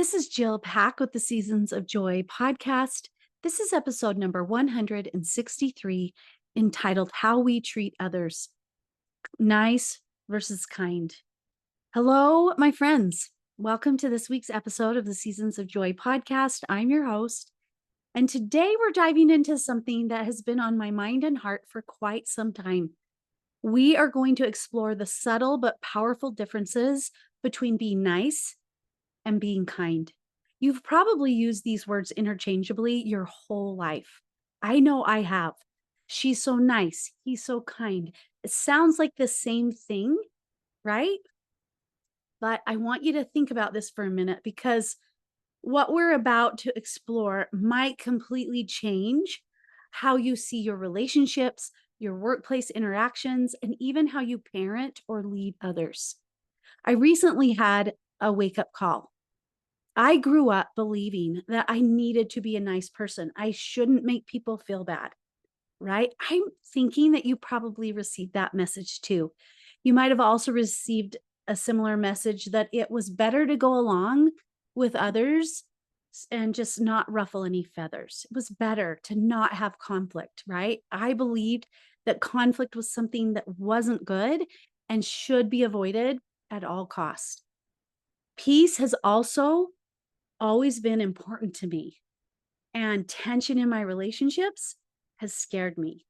This is Jill Pack with the Seasons of Joy podcast. This is episode number 163, entitled How We Treat Others, Nice versus Kind. Hello, my friends. Welcome to this week's episode of the Seasons of Joy podcast. I'm your host, and today we're diving into something that has been on my mind and heart for quite some time. We are going to explore the subtle but powerful differences between being nice and being kind. You've probably used these words interchangeably your whole life. I know I have. She's so nice. He's so kind. It sounds like the same thing, right? But I want you to think about this for a minute because what we're about to explore might completely change how you see your relationships, your workplace interactions, and even how you parent or lead others. I recently had a wake up call. I grew up believing that I needed to be a nice person. I shouldn't make people feel bad, right? I'm thinking that you probably received that message too. You might have also received a similar message that it was better to go along with others and just not ruffle any feathers. It was better to not have conflict, right? I believed that conflict was something that wasn't good and should be avoided at all costs. Peace has also always been important to me, and tension in my relationships has scared me.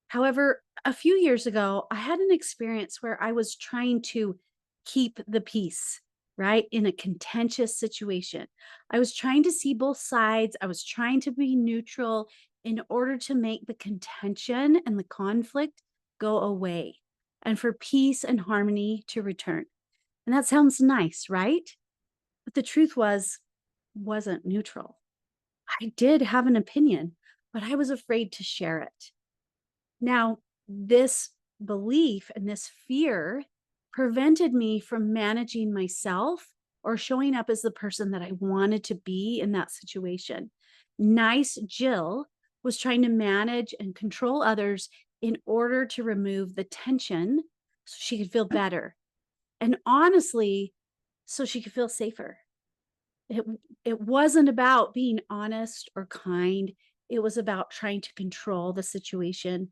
However, a few years ago, I had an experience where I was trying to keep the peace, right, in a contentious situation. I was trying to see both sides, I was trying to be neutral in order to make the contention and the conflict go away and for peace and harmony to return. And that sounds nice, right? But the truth wasn't neutral. I did have an opinion, but I was afraid to share it. Now, this belief and this fear prevented me from managing myself or showing up as the person that I wanted to be in that situation. Nice Jill was trying to manage and control others in order to remove the tension so she could feel better. And honestly, so she could feel safer. It it wasn't about being honest or kind. It was about trying to control the situation.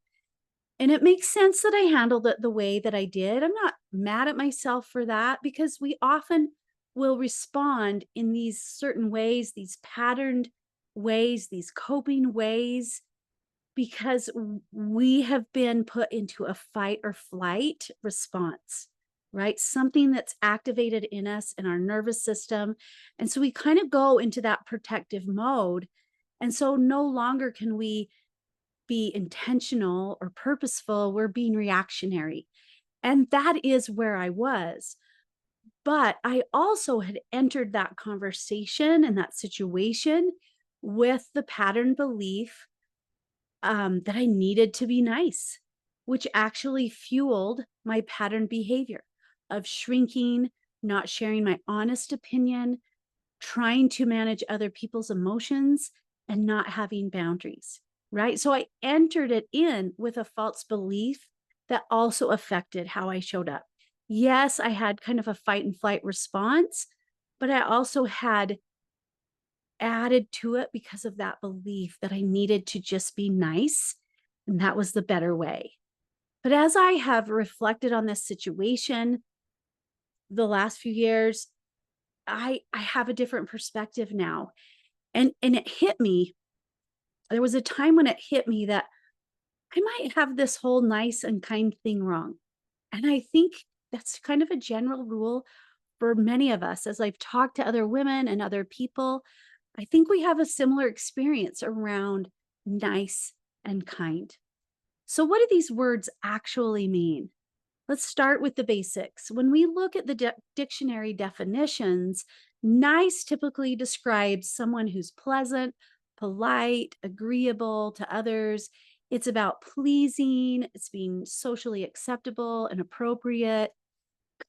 And it makes sense that I handled it the way that I did. I'm not mad at myself for that because we often will respond in these certain ways, these patterned ways, these coping ways, because we have been put into a fight or flight response, right? Something that's activated in us in our nervous system. And so we kind of go into that protective mode. And so no longer can we be intentional or purposeful. We're being reactionary. And that is where I was. But I also had entered that conversation and that situation with the pattern belief that I needed to be nice, which actually fueled my pattern behavior of shrinking, not sharing my honest opinion, trying to manage other people's emotions, and not having boundaries, right? So I entered it in with a false belief that also affected how I showed up. Yes, I had kind of a fight and flight response, but I also had added to it because of that belief that I needed to just be nice, and that was the better way. But as I have reflected on this situation the last few years, I have a different perspective now. And it hit me. There was a time when it hit me that I might have this whole nice and kind thing wrong. And I think that's kind of a general rule for many of us. As I've talked to other women and other people, I think we have a similar experience around nice and kind. So, what do these words actually mean? Let's start with the basics. When we look at the dictionary definitions, nice typically describes someone who's pleasant, polite, agreeable to others. It's about pleasing, it's being socially acceptable and appropriate.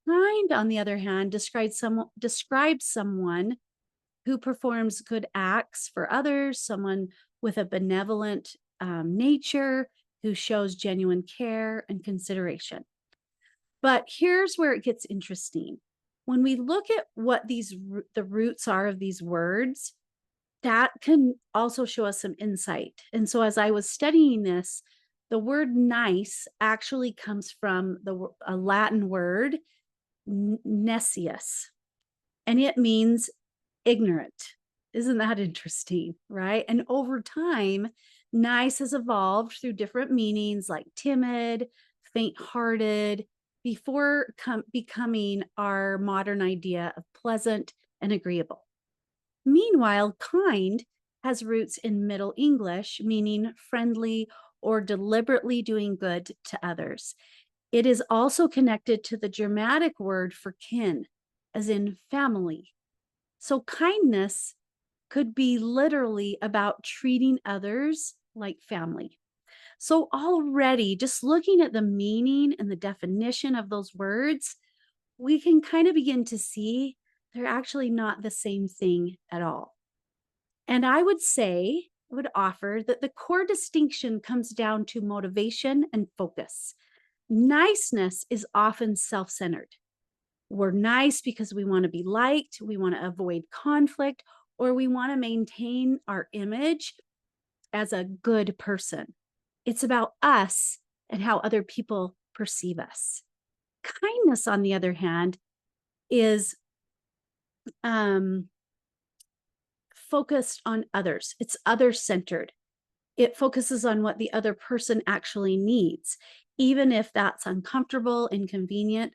Kind, on the other hand, describes someone who performs good acts for others, someone with a benevolent nature, who shows genuine care and consideration. But here's where it gets interesting. When we look at what the roots are of these words, that can also show us some insight. And so as I was studying this, the word nice actually comes from a Latin word, necius, and it means ignorant. Isn't that interesting? Right. And over time, nice has evolved through different meanings like timid, faint hearted, before becoming our modern idea of pleasant and agreeable. Meanwhile, kind has roots in Middle English, meaning friendly or deliberately doing good to others. It is also connected to the Germanic word for kin, as in family. So, kindness could be literally about treating others like family. So, already just looking at the meaning and the definition of those words, we can kind of begin to see they're actually not the same thing at all. And I would offer that the core distinction comes down to motivation and focus. Niceness is often self centered. We're nice because we want to be liked, we want to avoid conflict, or we want to maintain our image as a good person. It's about us and how other people perceive us. Kindness, on the other hand, is um, focused on others, it's other centered. It focuses on what the other person actually needs, even if that's uncomfortable, inconvenient,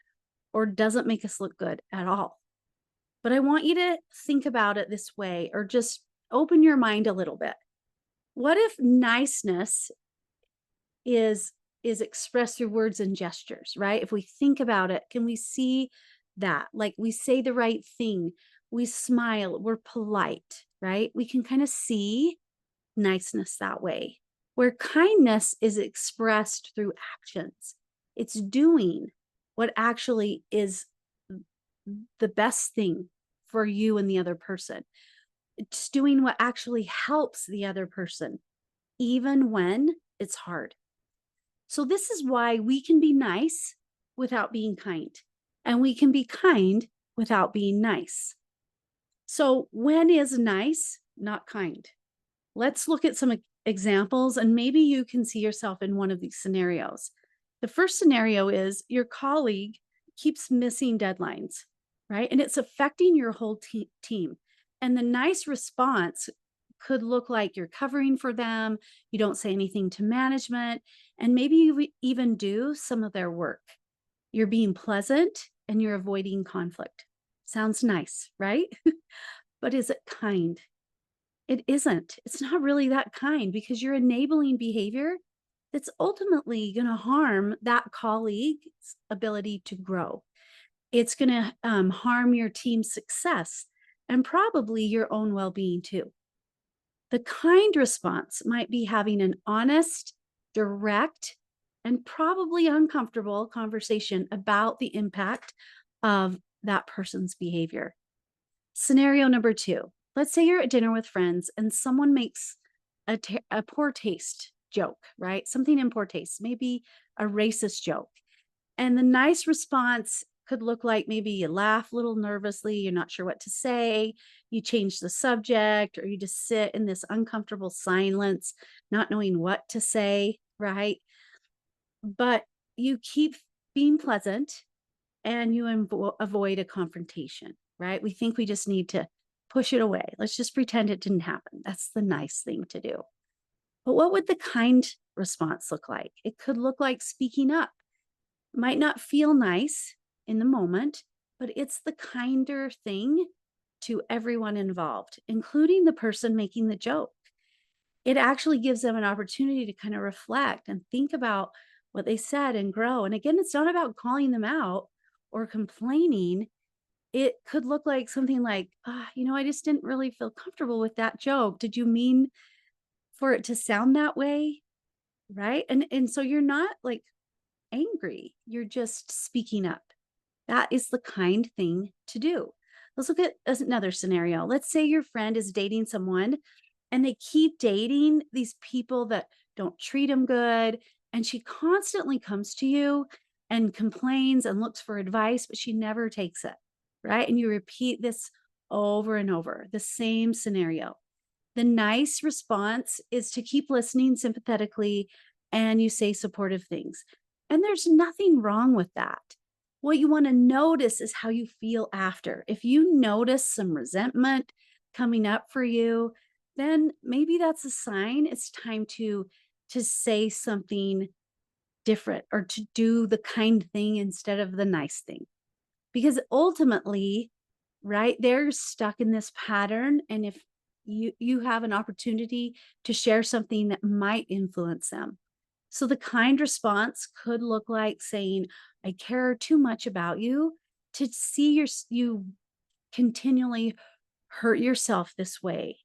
or doesn't make us look good at all. But I want you to think about it this way, or just open your mind a little bit. What if niceness is is expressed through words and gestures, right? If we think about it, can we see that? Like we say the right thing, we smile, we're polite, right? We can kind of see niceness that way. Where kindness is expressed through actions. It's doing what actually is the best thing for you and the other person. It's doing what actually helps the other person, even when it's hard. So, this is why we can be nice without being kind, and we can be kind without being nice. So, when is nice not kind? Let's look at some examples, and maybe you can see yourself in one of these scenarios. The first scenario is your colleague keeps missing deadlines, right? And it's affecting your whole team. And the nice response could look like you're covering for them, you don't say anything to management, and maybe you even do some of their work. You're being pleasant and you're avoiding conflict. Sounds nice, right? But is it kind? It isn't. It's not really that kind because you're enabling behavior that's ultimately going to harm that colleague's ability to grow. It's going to harm your team's success and probably your own well being too. The kind response might be having an honest, direct, and probably uncomfortable conversation about the impact of that person's behavior. Scenario number two, let's say you're at dinner with friends and someone makes a poor taste joke, right? Something in poor taste, maybe a racist joke. And the nice response could look like maybe you laugh a little nervously, you're not sure what to say, you change the subject, or you just sit in this uncomfortable silence, not knowing what to say, right? But you keep being pleasant and you avoid a confrontation, right? We think we just need to push it away. Let's just pretend it didn't happen. That's the nice thing to do. But what would the kind response look like? It could look like speaking up. Might not feel nice in the moment, but it's the kinder thing to everyone involved, including the person making the joke. It actually gives them an opportunity to kind of reflect and think about what they said and grow. And again, it's not about calling them out or complaining. It could look like something like, I just didn't really feel comfortable with that joke. Did you mean for it to sound that way? Right. And so you're not like angry, you're just speaking up. That is the kind thing to do. Let's look at another scenario. Let's say your friend is dating someone and they keep dating these people that don't treat them good. And she constantly comes to you and complains and looks for advice, but she never takes it. right? And you repeat this over and over, the same scenario. The nice response is to keep listening sympathetically and you say supportive things. And there's nothing wrong with that. What you want to notice is how you feel after. If you notice some resentment coming up for you, then maybe that's a sign it's time to say something different or to do the kind thing instead of the nice thing. Because ultimately, right, they're stuck in this pattern, and if you have an opportunity to share something that might influence them. So the kind response could look like saying, "I care too much about you to see you continually hurt yourself this way.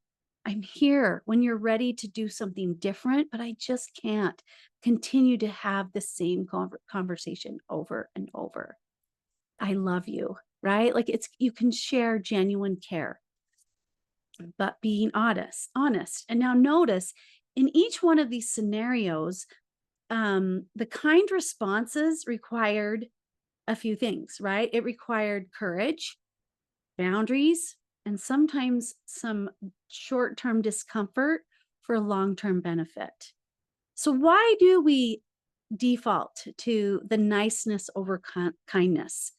I'm here when you're ready to do something different, but I just can't continue to have the same conversation over and over. I love you." Right? Like it's you can share genuine care, but being honest. And now notice in each one of these scenarios, the kind responses required a few things, right? It required courage, boundaries, and sometimes some short-term discomfort for long-term benefit. So why do we default to the niceness over kindness?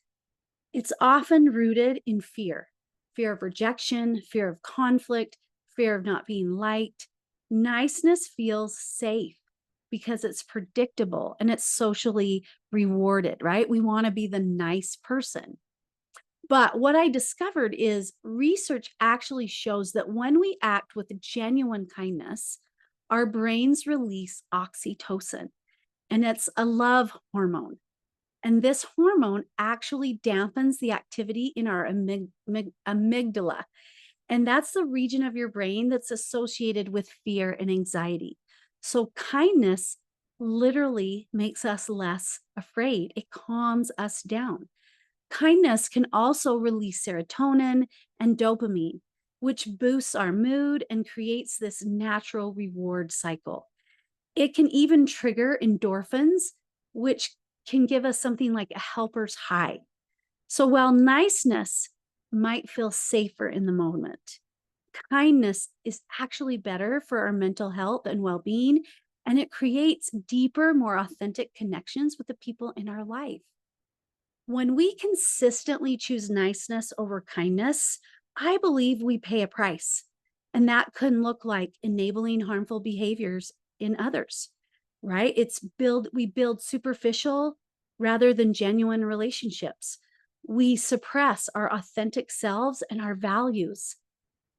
It's often rooted in fear of rejection, fear of conflict, fear of not being liked. Niceness feels safe because it's predictable and it's socially rewarded, right? We want to be the nice person. But what I discovered is research actually shows that when we act with genuine kindness, our brains release oxytocin, and it's a love hormone. And this hormone actually dampens the activity in our amygdala. And that's the region of your brain that's associated with fear and anxiety. So, kindness literally makes us less afraid, it calms us down. Kindness can also release serotonin and dopamine, which boosts our mood and creates this natural reward cycle. It can even trigger endorphins, which can give us something like a helper's high. So while niceness might feel safer in the moment, kindness is actually better for our mental health and well being, and it creates deeper, more authentic connections with the people in our life. When we consistently choose niceness over kindness, I believe we pay a price. And that can look like enabling harmful behaviors in others, right? We build superficial rather than genuine relationships. We suppress our authentic selves and our values.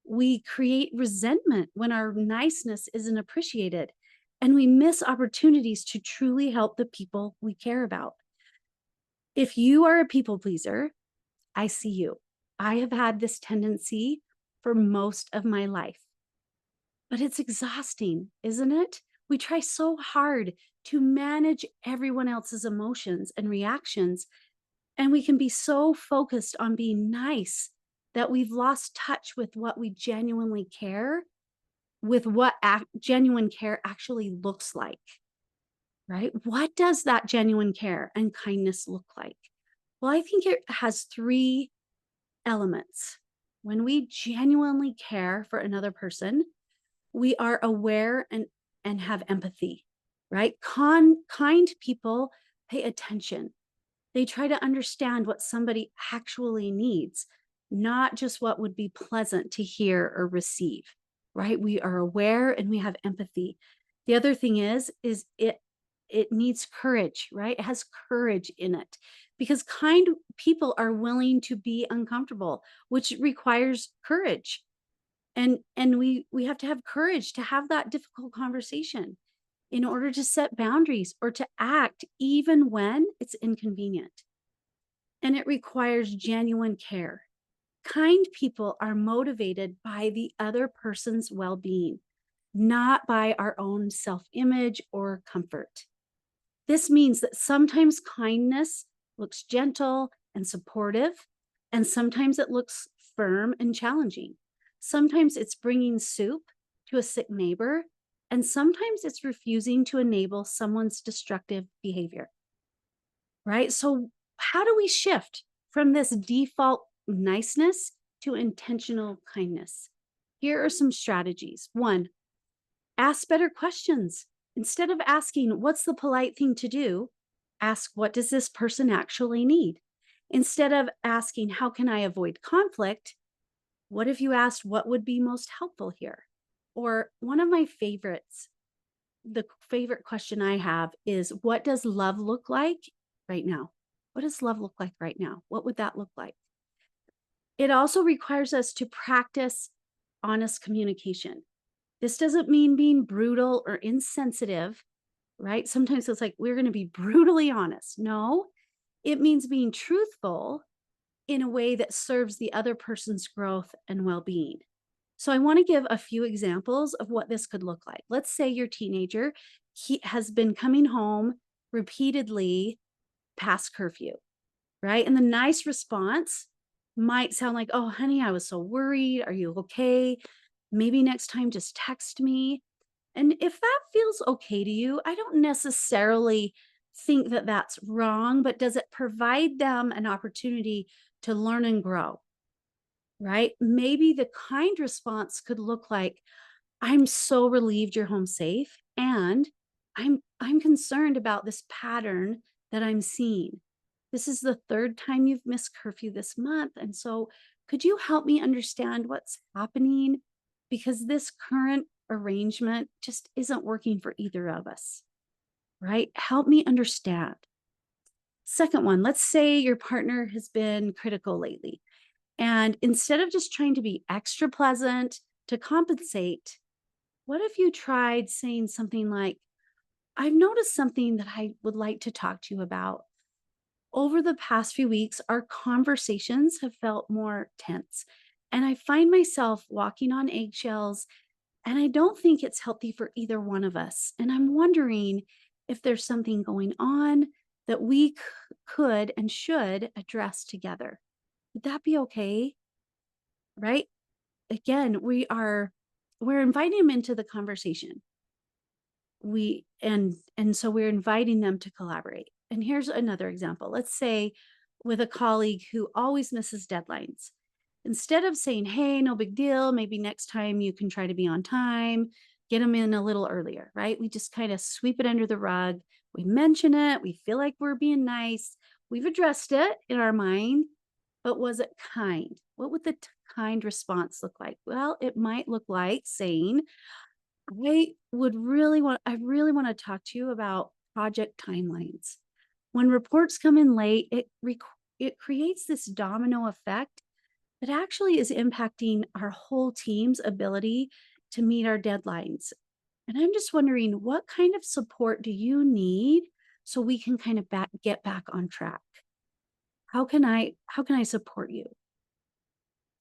We create resentment when our niceness isn't appreciated. And we miss opportunities to truly help the people we care about. If you are a people pleaser, I see you. I have had this tendency for most of my life, but it's exhausting, isn't it? We try so hard to manage everyone else's emotions and reactions, and we can be so focused on being nice that we've lost touch with what we genuinely care, with what genuine care actually looks like, right? What does that genuine care and kindness look like? Well, I think it has three elements. When we genuinely care for another person, we are aware and have empathy, right? Kind people pay attention. They try to understand what somebody actually needs, not just what would be pleasant to hear or receive, right? We are aware and we have empathy. The other thing is it needs courage, right? It has courage in it because kind people are willing to be uncomfortable, which requires courage. And we have to have courage to have that difficult conversation in order to set boundaries or to act even when it's inconvenient. And it requires genuine care. Kind people are motivated by the other person's well being, not by our own self image or comfort. This means that sometimes kindness looks gentle and supportive, and sometimes it looks firm and challenging. Sometimes it's bringing soup to a sick neighbor, and sometimes it's refusing to enable someone's destructive behavior, right? So, how do we shift from this default niceness to intentional kindness. Here are some strategies. One, ask better questions. Instead of asking, what's the polite thing to do? Ask, what does this person actually need? Instead of asking, how can I avoid conflict? What if you asked, what would be most helpful here? Or one of my favorites, the favorite question I have is, what does love look like right now? What does love look like right now? What would that look like? It also requires us to practice honest communication. This doesn't mean being brutal or insensitive, right? Sometimes it's like, we're going to be brutally honest. No, it means being truthful in a way that serves the other person's growth and well being. So, I want to give a few examples of what this could look like. Let's say your teenager has been coming home repeatedly past curfew, right? And the nice response might sound like, oh, honey, I was so worried. Are you okay? Maybe next time just text me. And if that feels okay to you, I don't necessarily think that that's wrong, but does it provide them an opportunity to learn and grow, right? Maybe the kind response could look like, I'm so relieved you're home safe, and I'm concerned about this pattern that I'm seeing. This is the third time you've missed curfew this month, and so could you help me understand what's happening, because this current arrangement just isn't working for either of us, right? Help me understand. Second one, let's say your partner has been critical lately, and instead of just trying to be extra pleasant to compensate, what if you tried saying something like, I've noticed something that I would like to talk to you about. Over the past few weeks, our conversations have felt more tense, and I find myself walking on eggshells, and I don't think it's healthy for either one of us. And I'm wondering if there's something going on that we could and should address together. Would that be okay? Right? Again, we're inviting them into the conversation. And so we're inviting them to collaborate. And here's another example. Let's say with a colleague who always misses deadlines. Instead of saying, hey, no big deal, maybe next time you can try to be on time, get them in a little earlier, right? We just kind of sweep it under the rug. We mention it, we feel like we're being nice. We've addressed it in our mind, but was it kind? What would the kind response look like? Well, it might look like saying, I really want to talk to you about project timelines. When reports come in late, it creates this domino effect that actually is impacting our whole team's ability to meet our deadlines. And I'm just wondering, what kind of support do you need so we can kind of get back on track? How can I support you?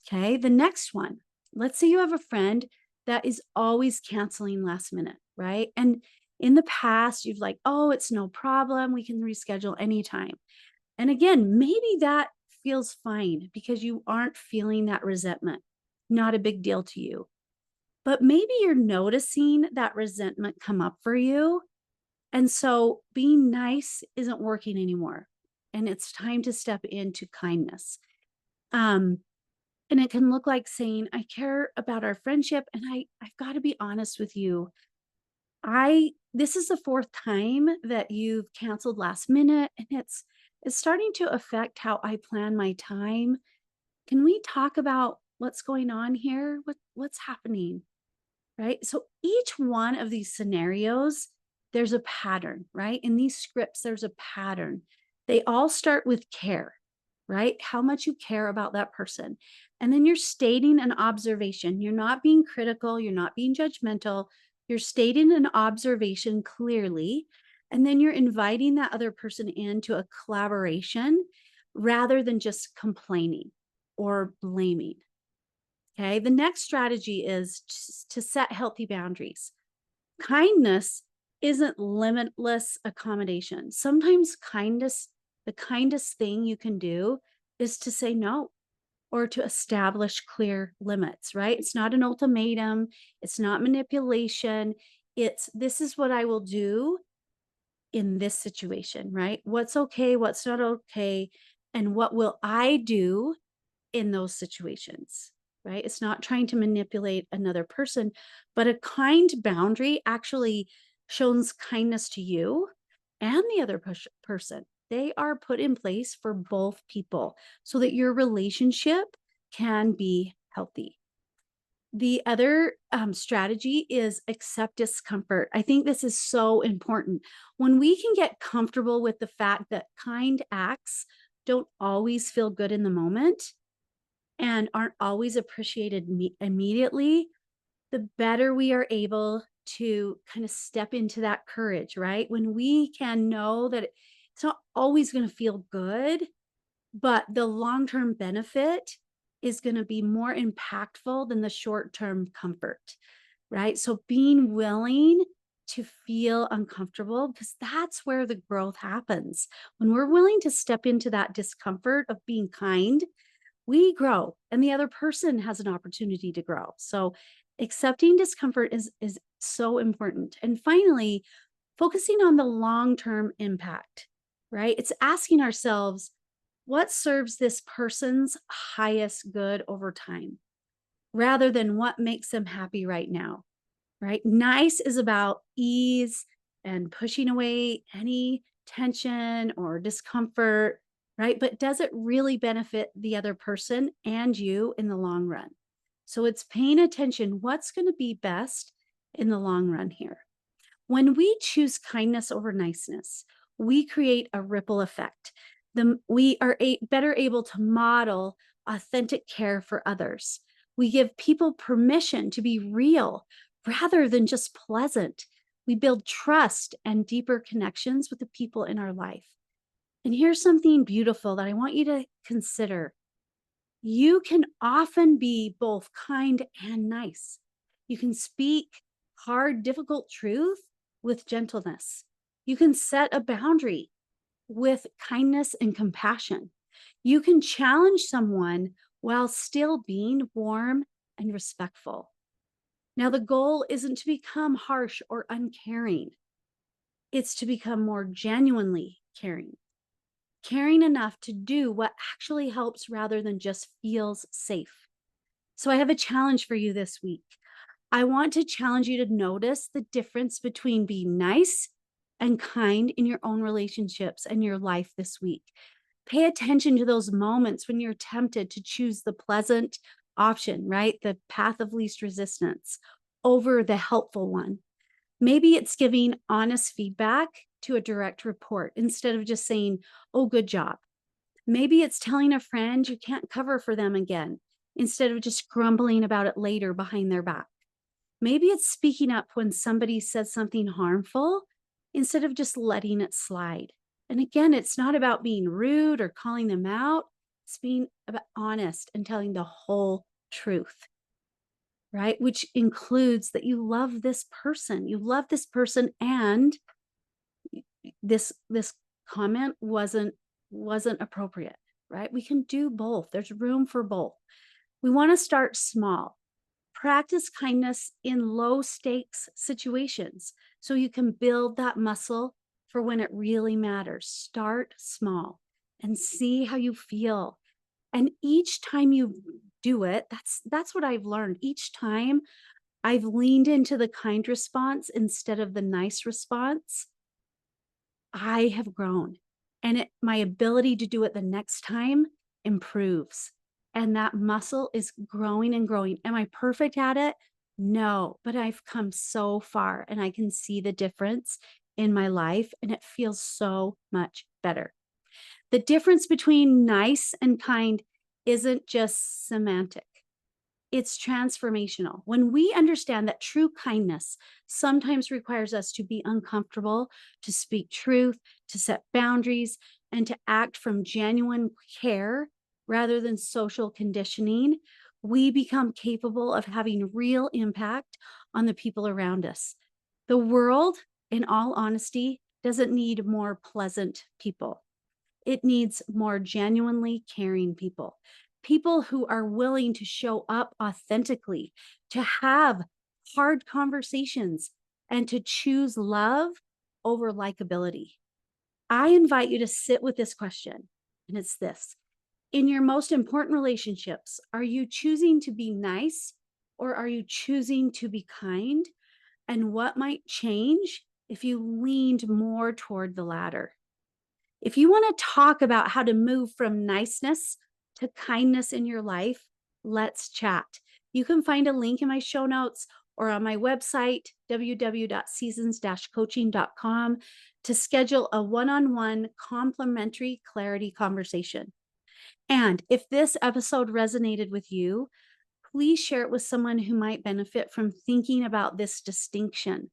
Okay, the next one. Let's say you have a friend that is always canceling last minute, right? And in the past, you've like, oh, it's no problem. We can reschedule anytime. And again, maybe that feels fine because you aren't feeling that resentment. Not a big deal to you. But maybe you're noticing that resentment come up for you. And so being nice isn't working anymore. And it's time to step into kindness. Um, and it can look like saying, I care about our friendship, and I've got to be honest with you. This is the fourth time that you've canceled last minute, and it's starting to affect how I plan my time. Can we talk about what's going on here? What's happening? Right? So each one of these scenarios, there's a pattern, right? In these scripts, there's a pattern. They all start with care, right? How much you care about that person. And then you're stating an observation. You're not being critical, you're not being judgmental. You're stating an observation clearly. And then you're inviting that other person into a collaboration rather than just complaining or blaming. Okay. The next strategy is to set healthy boundaries. Kindness isn't limitless accommodation. Sometimes the kindest thing you can do is to say no or to establish clear limits, right? It's not an ultimatum, it's not manipulation. It's, this is what I will do in this situation, right? What's okay, what's not okay, and what will I do in those situations, right? It's not trying to manipulate another person, but a kind boundary actually shows kindness to you and the other person. They are put in place for both people so that your relationship can be healthy. The other strategy is accept discomfort. I think this is so important. When we can get comfortable with the fact that kind acts don't always feel good in the moment and aren't always appreciated immediately, the better we are able to kind of step into that courage, right? When we can know that it's not always going to feel good, but the long-term benefit is gonna be more impactful than the short-term comfort, right? So being willing to feel uncomfortable, because that's where the growth happens. When we're willing to step into that discomfort of being kind, we grow and the other person has an opportunity to grow. So accepting discomfort is so important. And finally, focusing on the long-term impact, right? It's asking ourselves, what serves this person's highest good over time rather than what makes them happy right now, right? Nice is about ease and pushing away any tension or discomfort, right? But does it really benefit the other person and you in the long run? So it's paying attention what's going to be best in the long run here. When we choose kindness over niceness, we create a ripple effect. We are better able to model authentic care for others. We give people permission to be real rather than just pleasant. We build trust and deeper connections with the people in our life. And here's something beautiful that I want you to consider. You can often be both kind and nice. You can speak hard, difficult truth with gentleness. You can set a boundary with kindness and compassion. You can challenge someone while still being warm and respectful. Now, the goal isn't to become harsh or uncaring, it's to become more genuinely caring, caring enough to do what actually helps rather than just feels safe. So, I have a challenge for you this week. I want to challenge you to notice the difference between being nice and kind in your own relationships and your life this week. Pay attention to those moments when you're tempted to choose the pleasant option, right? The path of least resistance over the helpful one. Maybe it's giving honest feedback to a direct report instead of just saying, oh, good job. Maybe it's telling a friend you can't cover for them again instead of just grumbling about it later behind their back. Maybe it's speaking up when somebody says something harmful instead of just letting it slide. And again, it's not about being rude or calling them out. It's being about honest and telling the whole truth, right? Which includes that you love this person. You love this person, and this comment wasn't appropriate, right? We can do both. There's room for both. We want to start small. Practice kindness in low stakes situations so you can build that muscle for when it really matters. Start small and see how you feel. And each time you do it, that's what I've learned. Each time I've leaned into the kind response instead of the nice response, I have grown. And my ability to do it the next time improves. And that muscle is growing and growing. Am I perfect at it? No, but I've come so far and I can see the difference in my life, and it feels so much better. The difference between nice and kind isn't just semantic, it's transformational. When we understand that true kindness sometimes requires us to be uncomfortable, to speak truth, to set boundaries, and to act from genuine care rather than social conditioning, we become capable of having real impact on the people around us. The world, in all honesty, doesn't need more pleasant people. It needs more genuinely caring people, people who are willing to show up authentically, to have hard conversations, and to choose love over likability. I invite you to sit with this question, and it's this: In your most important relationships, are you choosing to be nice or are you choosing to be kind? And what might change if you leaned more toward the latter? If you want to talk about how to move from niceness to kindness in your life, let's chat. You can find a link in my show notes or on my website, www.seasons-coaching.com, to schedule a one on one complimentary clarity conversation. And if this episode resonated with you, please share it with someone who might benefit from thinking about this distinction.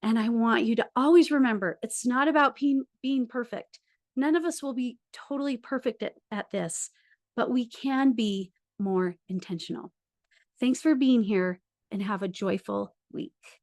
And I want you to always remember it's not about being perfect. None of us will be totally perfect at this, but we can be more intentional. Thanks for being here and have a joyful week.